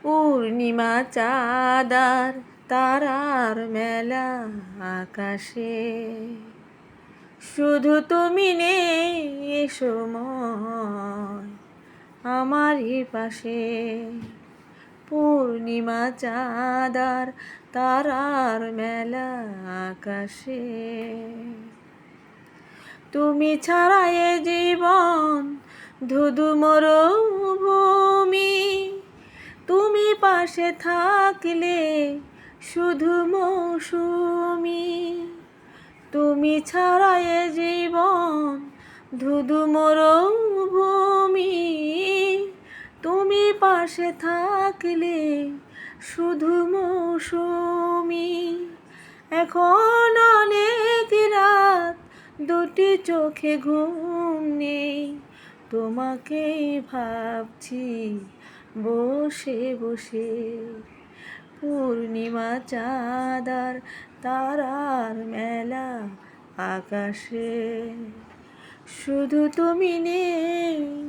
পূর্ণিমা চাঁদার তারার মেলা আকাশে, শুধু তুমি নেই এ সময় আমারই পাশে। পূর্ণিমা চাঁদার তারার মেলা আকাশে, তুমি ছাড়া এ জীবন ধুধু মরুভূমি। তুমি পাশে থাকলে শুধু মৌসুমি। তুমি ছাড়া এ জীবন ধুধু মরুভূমি। তুমি পাশে থাকলে শুধু মৌসুমি। এখন অনেক রাত, দুটি চোখে ঘুম নেই, তোমাকেই ভাবছি বসে বসে। পূর্ণিমা চাঁদার তারার মেলা আকাশে, শুধু তুমি নেই।